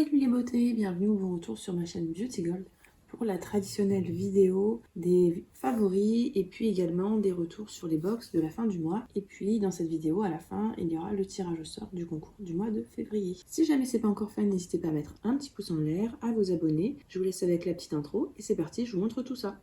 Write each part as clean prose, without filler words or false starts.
Salut les beautés, bienvenue ou bon retour sur ma chaîne Beauty Gold pour la traditionnelle vidéo des favoris et puis également des retours sur les box de la fin du mois. Et puis dans cette vidéo, à la fin, il y aura le tirage au sort du concours du mois de février. Si jamais c'est pas encore fait, n'hésitez pas à mettre un petit pouce en l'air, à vous abonner. Je vous laisse avec la petite intro et c'est parti, je vous montre tout ça.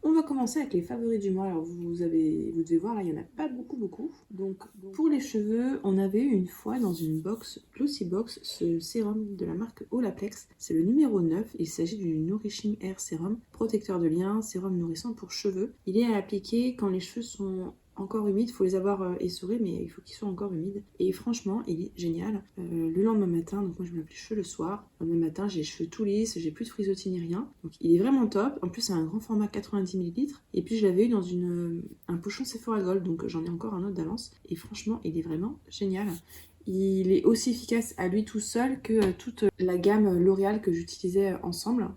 On va commencer avec les favoris du mois. Alors vous devez voir là, il n'y en a pas beaucoup. Donc pour les cheveux, on avait eu une fois dans une box, Glossy Box, ce sérum de la marque Olaplex. C'est le numéro 9. Il s'agit du Nourishing Hair Serum, protecteur de lien, sérum nourrissant pour cheveux. Il est à appliquer quand les cheveux sont encore humides, il faut les avoir essorés, mais il faut qu'ils soient encore humides. Et franchement, il est génial. Le lendemain matin, donc moi je me lave les cheveux le soir. Le lendemain matin, j'ai les cheveux tout lisses, j'ai plus de frisottis ni rien. Donc il est vraiment top. En plus, c'est un grand format 90 ml. Et puis je l'avais eu dans un pochon Sephora Gold, donc j'en ai encore un autre d'avance. Et franchement, il est vraiment génial. Il est aussi efficace à lui tout seul que toute la gamme L'Oréal que j'utilisais ensemble.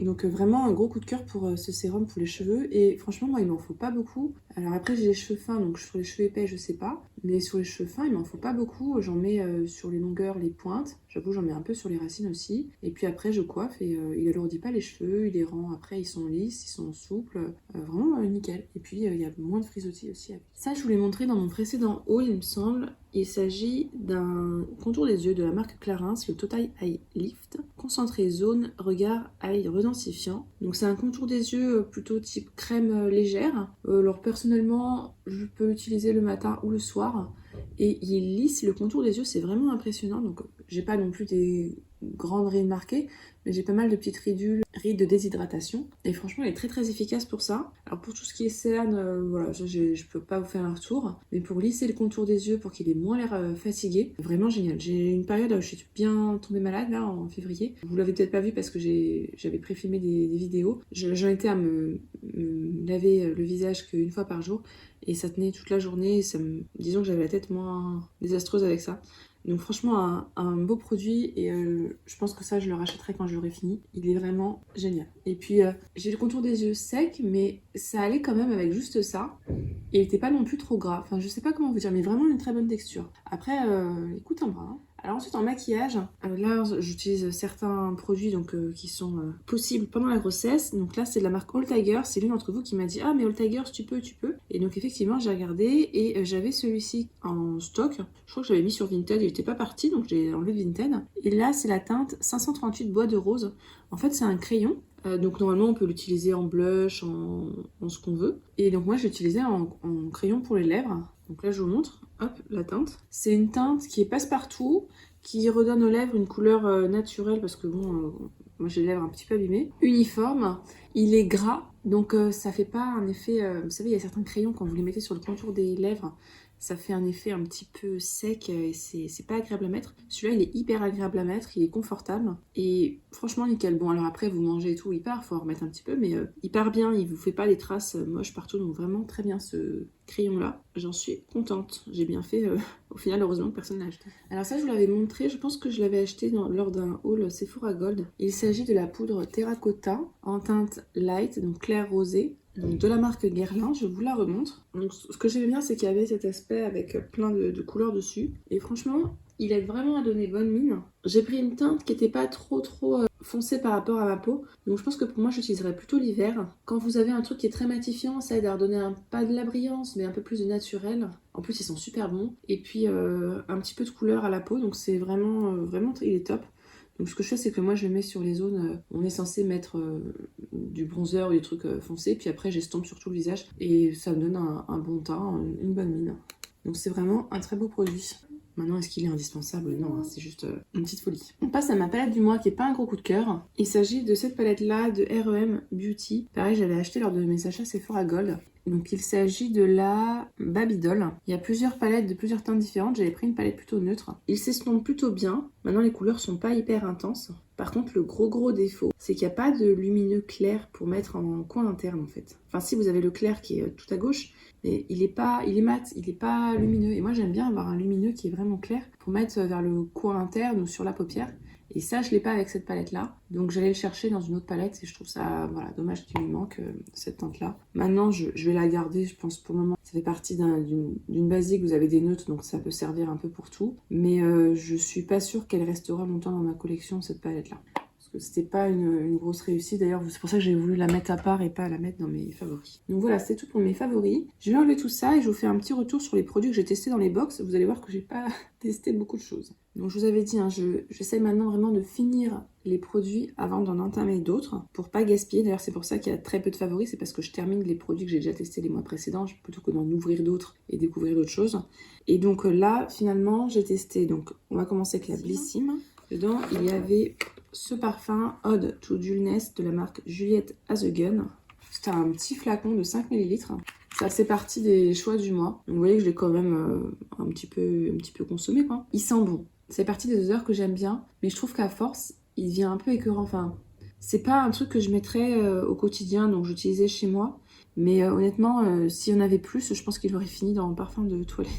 Donc vraiment un gros coup de cœur pour ce sérum pour les cheveux. Et franchement, moi, il m'en faut pas beaucoup. Alors après, j'ai les cheveux fins, donc sur les cheveux épais, je sais pas. Mais sur les cheveux fins, il m'en faut pas beaucoup. J'en mets sur les longueurs, les pointes. J'avoue, j'en mets un peu sur les racines aussi. Et puis après, je coiffe et il alourdit pas les cheveux. Il les rend, après, ils sont lisses, ils sont souples. Vraiment nickel. Et puis, il y a moins de frisottis aussi. Ça, je vous l'ai montré dans mon précédent haul, il me semble. Il s'agit d'un contour des yeux de la marque Clarins, le Total Eye Lift. Concentré zone, regard, eye redensifiant. Donc c'est un contour des yeux plutôt type crème légère. Alors personnellement, je peux l'utiliser le matin ou le soir. Et il lisse le contour des yeux, c'est vraiment impressionnant. Donc j'ai pas non plus des grandes rides marquées, mais j'ai pas mal de petites rides de déshydratation. Et franchement, il est très efficace pour ça. Alors pour tout ce qui est cerne, voilà, je peux pas vous faire un retour. Mais pour lisser le contour des yeux, pour qu'il ait moins l'air fatigué, vraiment génial. J'ai une période où je suis bien tombée malade, là, en février. Vous l'avez peut-être pas vu parce que j'avais préfilmé des vidéos. J'en étais à me laver le visage qu'une fois par jour. Et ça tenait toute la journée. Disons que j'avais la tête moins désastreuse avec ça. Donc franchement, un beau produit et je pense que ça, je le rachèterai quand j'aurai fini. Il est vraiment génial. Et puis, j'ai le contour des yeux sec, mais ça allait quand même avec juste ça. Et il n'était pas non plus trop gras. Enfin, je sais pas comment vous dire, mais vraiment une très bonne texture. Après, écoute un bras. Alors ensuite en maquillage, là j'utilise certains produits donc, qui sont possibles pendant la grossesse. Donc là c'est de la marque All Tiger, c'est l'une d'entre vous qui m'a dit ah mais All Tiger tu peux. Et donc effectivement j'ai regardé et j'avais celui-ci en stock. Je crois que j'avais mis sur Vinted, il n'était pas parti donc j'ai enlevé de Vinted. Et là c'est la teinte 538 bois de rose. En fait c'est un crayon. Donc normalement on peut l'utiliser en blush, en ce qu'on veut. Et donc moi je l'utilisais en crayon pour les lèvres. Donc là je vous montre, hop, la teinte. C'est une teinte qui est passe-partout, qui redonne aux lèvres une couleur naturelle parce que bon, moi j'ai les lèvres un petit peu abîmées. Uniforme, il est gras, donc ça fait pas un effet... vous savez, il y a certains crayons quand vous les mettez sur le contour des lèvres, ça fait un effet un petit peu sec et c'est pas agréable à mettre. Celui-là, il est hyper agréable à mettre, il est confortable et franchement nickel. Bon, alors après, vous mangez et tout, il part, faut en remettre un petit peu, mais il part bien, il vous fait pas des traces moches partout, donc vraiment très bien ce crayon-là. J'en suis contente, j'ai bien fait. Au final, heureusement que personne l'a acheté. Alors ça, je vous l'avais montré, je pense que je l'avais acheté lors d'un haul Sephora Gold. Il s'agit de la poudre Terracotta en teinte light, donc clair rosé. Donc de la marque Guerlain, je vous la remontre. Donc ce que j'aimais bien, c'est qu'il y avait cet aspect avec plein de couleurs dessus. Et franchement, il aide vraiment à donner bonne mine. J'ai pris une teinte qui n'était pas trop foncée par rapport à ma peau. Donc je pense que pour moi, j'utiliserais plutôt l'hiver. Quand vous avez un truc qui est très matifiant, ça aide à redonner pas de la brillance, mais un peu plus de naturel. En plus, ils sont super bons. Et puis un petit peu de couleur à la peau. Donc c'est vraiment, il est top. Donc ce que je fais, c'est que moi je mets sur les zones où on est censé mettre du bronzer ou des trucs foncés, puis après j'estompe sur tout le visage et ça me donne un bon teint, une bonne mine. Donc c'est vraiment un très beau produit. Maintenant, est-ce qu'il est indispensable? Non, hein, c'est juste une petite folie. On passe à ma palette du mois qui n'est pas un gros coup de cœur. Il s'agit de cette palette-là de R.E.M. Beauty. Pareil, j'avais acheté lors de mes achats Sephora Gold. Donc il s'agit de la Babydoll. Il y a plusieurs palettes de plusieurs teintes différentes. J'avais pris une palette plutôt neutre. Il s'estompe plutôt bien. Maintenant les couleurs sont pas hyper intenses. Par contre, le gros défaut, c'est qu'il n'y a pas de lumineux clair pour mettre en coin interne en fait. Enfin, si vous avez le clair qui est tout à gauche, mais il est mat, il n'est pas lumineux. Et moi, j'aime bien avoir un lumineux qui est vraiment clair pour mettre vers le coin interne ou sur la paupière. Et ça, je ne l'ai pas avec cette palette-là. Donc, j'allais le chercher dans une autre palette et je trouve ça, voilà, dommage qu'il lui manque cette teinte-là. Maintenant, je vais la garder, je pense, pour le moment. Ça fait partie d'une basique, vous avez des neutres, donc ça peut servir un peu pour tout. Mais je suis pas sûre qu'elle restera longtemps dans ma collection, cette palette-là. Parce que c'était pas une grosse réussite. D'ailleurs, c'est pour ça que j'ai voulu la mettre à part et pas la mettre dans mes favoris. Donc voilà, c'est tout pour mes favoris. Je vais enlever tout ça et je vous fais un petit retour sur les produits que j'ai testés dans les box. Vous allez voir que j'ai pas testé beaucoup de choses. Donc je vous avais dit, hein, j'essaie maintenant vraiment de finir les produits avant d'en entamer d'autres pour pas gaspiller. D'ailleurs, c'est pour ça qu'il y a très peu de favoris. C'est parce que je termine les produits que j'ai déjà testés les mois précédents plutôt que d'en ouvrir d'autres et découvrir d'autres choses. Et donc là, finalement, j'ai testé. Donc on va commencer avec la Blissim. Dedans, il y avait ce parfum Ode to Dullness de la marque Juliette Has a Gun. C'était un petit flacon de 5 ml. Ça fait partie des choix du mois. Donc vous voyez que je l'ai quand même un petit peu consommé, quoi. Il sent bon. C'est partie des odeurs que j'aime bien, mais je trouve qu'à force, il devient un peu écœurant. Enfin, c'est pas un truc que je mettrais au quotidien, donc j'utilisais chez moi. Mais honnêtement, s'il y en avait plus, je pense qu'il aurait fini dans un parfum de toilette.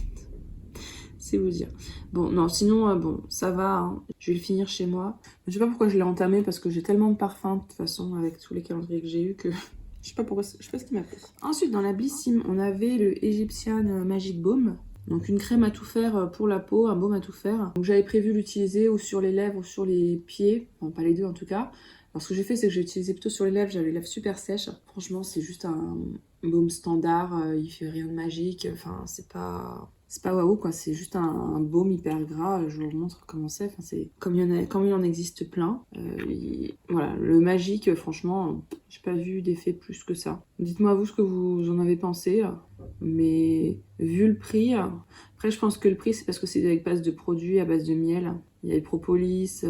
C'est vous dire. Bon, non, sinon, bon, ça va, hein. Je vais le finir chez moi. Je sais pas pourquoi je l'ai entamé, parce que j'ai tellement de parfums, de toute façon, avec tous les calendriers que j'ai eu, que je sais pas pourquoi, je sais pas ce qui m'a pris. Ensuite, dans la Blissim, on avait le Egyptian Magic Balm. Donc une crème à tout faire pour la peau, un baume à tout faire. Donc j'avais prévu l'utiliser ou sur les lèvres ou sur les pieds, enfin pas les deux en tout cas. Alors ce que j'ai fait, c'est que j'ai utilisé plutôt sur les lèvres, j'avais les lèvres super sèches. Franchement, c'est juste un baume standard, il fait rien de magique, enfin c'est pas waouh quoi, c'est juste un baume hyper gras. Je vous montre comment c'est, enfin, c'est comme il en existe plein. Voilà, le magique, franchement, j'ai pas vu d'effet plus que ça. Dites-moi vous ce que vous en avez pensé, mais vu le prix, après je pense que le prix c'est parce que c'est avec base de produits à base de miel. Il y a le propolis,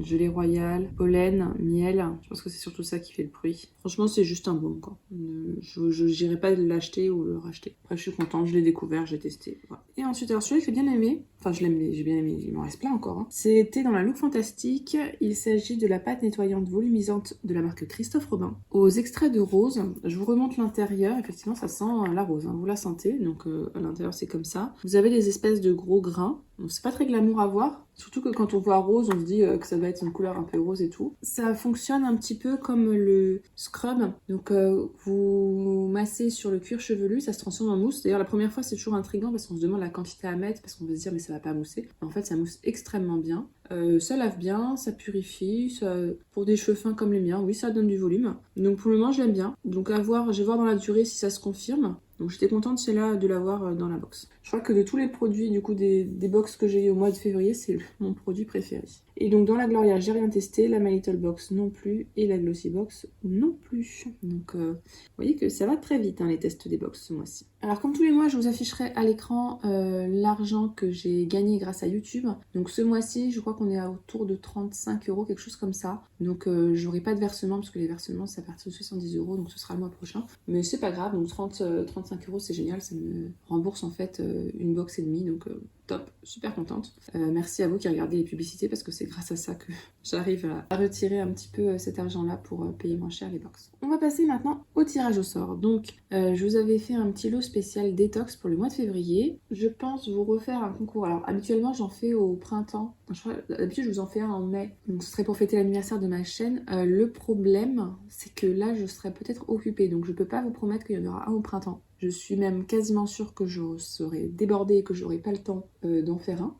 gelée royale, pollen, miel. Je pense que c'est surtout ça qui fait le prix. Franchement, c'est juste un baume, quoi. Je n'irai pas l'acheter ou le racheter. Après, je suis contente, je l'ai découvert, j'ai testé. Voilà. Et ensuite, alors celui-là, j'ai bien aimé. Enfin, j'ai bien aimé, il m'en reste plein encore. Hein. C'était dans la Look Fantastique. Il s'agit de la pâte nettoyante volumisante de la marque Christophe Robin. Aux extraits de rose, je vous remonte l'intérieur. Effectivement, ça sent la rose. Hein. Vous la sentez. Donc, à l'intérieur, c'est comme ça. Vous avez des espèces de gros grains. Donc, c'est pas très glamour à voir. Surtout que quand on voit rose, on se dit que ça va être une couleur un peu rose et tout. Ça fonctionne un petit peu comme le scrub. Donc vous massez sur le cuir chevelu, ça se transforme en mousse. D'ailleurs la première fois c'est toujours intriguant parce qu'on se demande la quantité à mettre parce qu'on va se dire mais ça va pas mousser. En fait ça mousse extrêmement bien. Ça lave bien, ça purifie, pour des cheveux fins comme les miens, oui ça donne du volume. Donc pour le moment je l'aime bien. Donc je vais voir dans la durée si ça se confirme. Donc j'étais contente celle-là de l'avoir dans la box. Je crois que de tous les produits du coup des box que j'ai eu au mois de février, c'est mon produit préféré. Et donc dans la Gloria, j'ai rien testé, la My Little Box non plus et la Glossy Box non plus. Donc vous voyez que ça va très vite hein, les tests des box ce mois-ci. Alors comme tous les mois, je vous afficherai à l'écran l'argent que j'ai gagné grâce à YouTube. Donc ce mois-ci, je crois qu'on est autour de 35 €, quelque chose comme ça. Donc j'aurai pas de versement parce que les versements c'est à partir de 70 €, donc ce sera le mois prochain. Mais c'est pas grave, donc 35 € c'est génial, ça me rembourse en fait une box et demie, donc top, super contente. Merci à vous qui regardez les publicités parce que c'est grâce à ça que j'arrive à retirer un petit peu cet argent-là pour payer moins cher les box. On va passer maintenant au tirage au sort. Donc je vous avais fait un petit lot spécial détox pour le mois de février. Je pense vous refaire un concours. Alors habituellement j'en fais au printemps. D'habitude je vous en fais un en mai. Donc ce serait pour fêter l'anniversaire de ma chaîne. Le problème c'est que là je serai peut-être occupée. Donc je peux pas vous promettre qu'il y en aura un au printemps. Je suis même quasiment sûre que je serai débordée et que j'aurai pas le temps d'en faire un.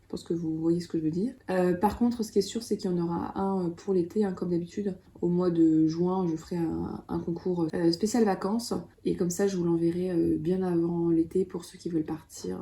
Je pense que vous voyez ce que je veux dire. Par contre, ce qui est sûr, c'est qu'il y en aura un pour l'été, hein, comme d'habitude. Au mois de juin, je ferai un concours spécial vacances. Et comme ça, je vous l'enverrai bien avant l'été pour ceux qui veulent partir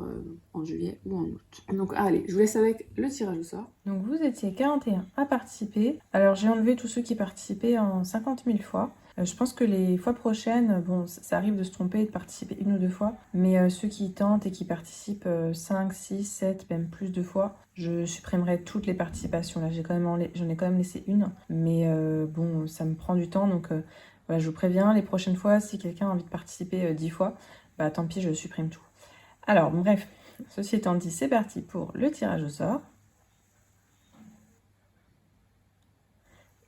en juillet ou en août. Donc allez, je vous laisse avec le tirage au sort. Donc vous étiez 41 à participer. Alors j'ai enlevé tous ceux qui participaient en 50 000 fois. Je pense que les fois prochaines, bon, ça arrive de se tromper et de participer une ou deux fois, mais ceux qui tentent et qui participent 5, 6, 7, même plus de fois, je supprimerai toutes les participations. Là, j'en ai quand même laissé une, mais bon, ça me prend du temps, donc voilà, je vous préviens, les prochaines fois, si quelqu'un a envie de participer 10 fois, bah tant pis, je supprime tout. Alors, bref, ceci étant dit, c'est parti pour le tirage au sort.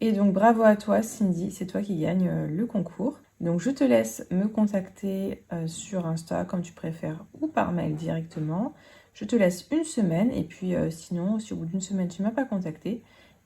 Et donc bravo à toi Cindy, c'est toi qui gagne le concours. Donc je te laisse me contacter sur Insta comme tu préfères ou par mail directement. Je te laisse une semaine et puis sinon si au bout d'une semaine tu m'as pas contacté,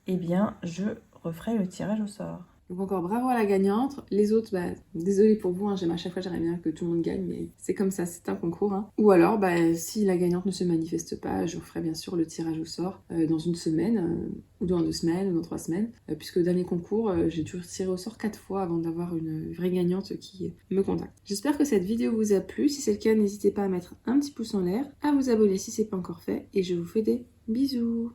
eh bien je referai le tirage au sort. Donc encore bravo à la gagnante. Les autres, bah, désolée pour vous, hein, à chaque fois j'aimerais bien que tout le monde gagne, mais c'est comme ça, c'est un concours. Hein. Ou alors, bah, si la gagnante ne se manifeste pas, je referai bien sûr le tirage au sort dans une semaine, ou dans 2 semaines, ou dans 3 semaines, puisque le dernier concours, j'ai dû tirer au sort 4 fois avant d'avoir une vraie gagnante qui me contacte. J'espère que cette vidéo vous a plu. Si c'est le cas, n'hésitez pas à mettre un petit pouce en l'air, à vous abonner si c'est pas encore fait, et je vous fais des bisous.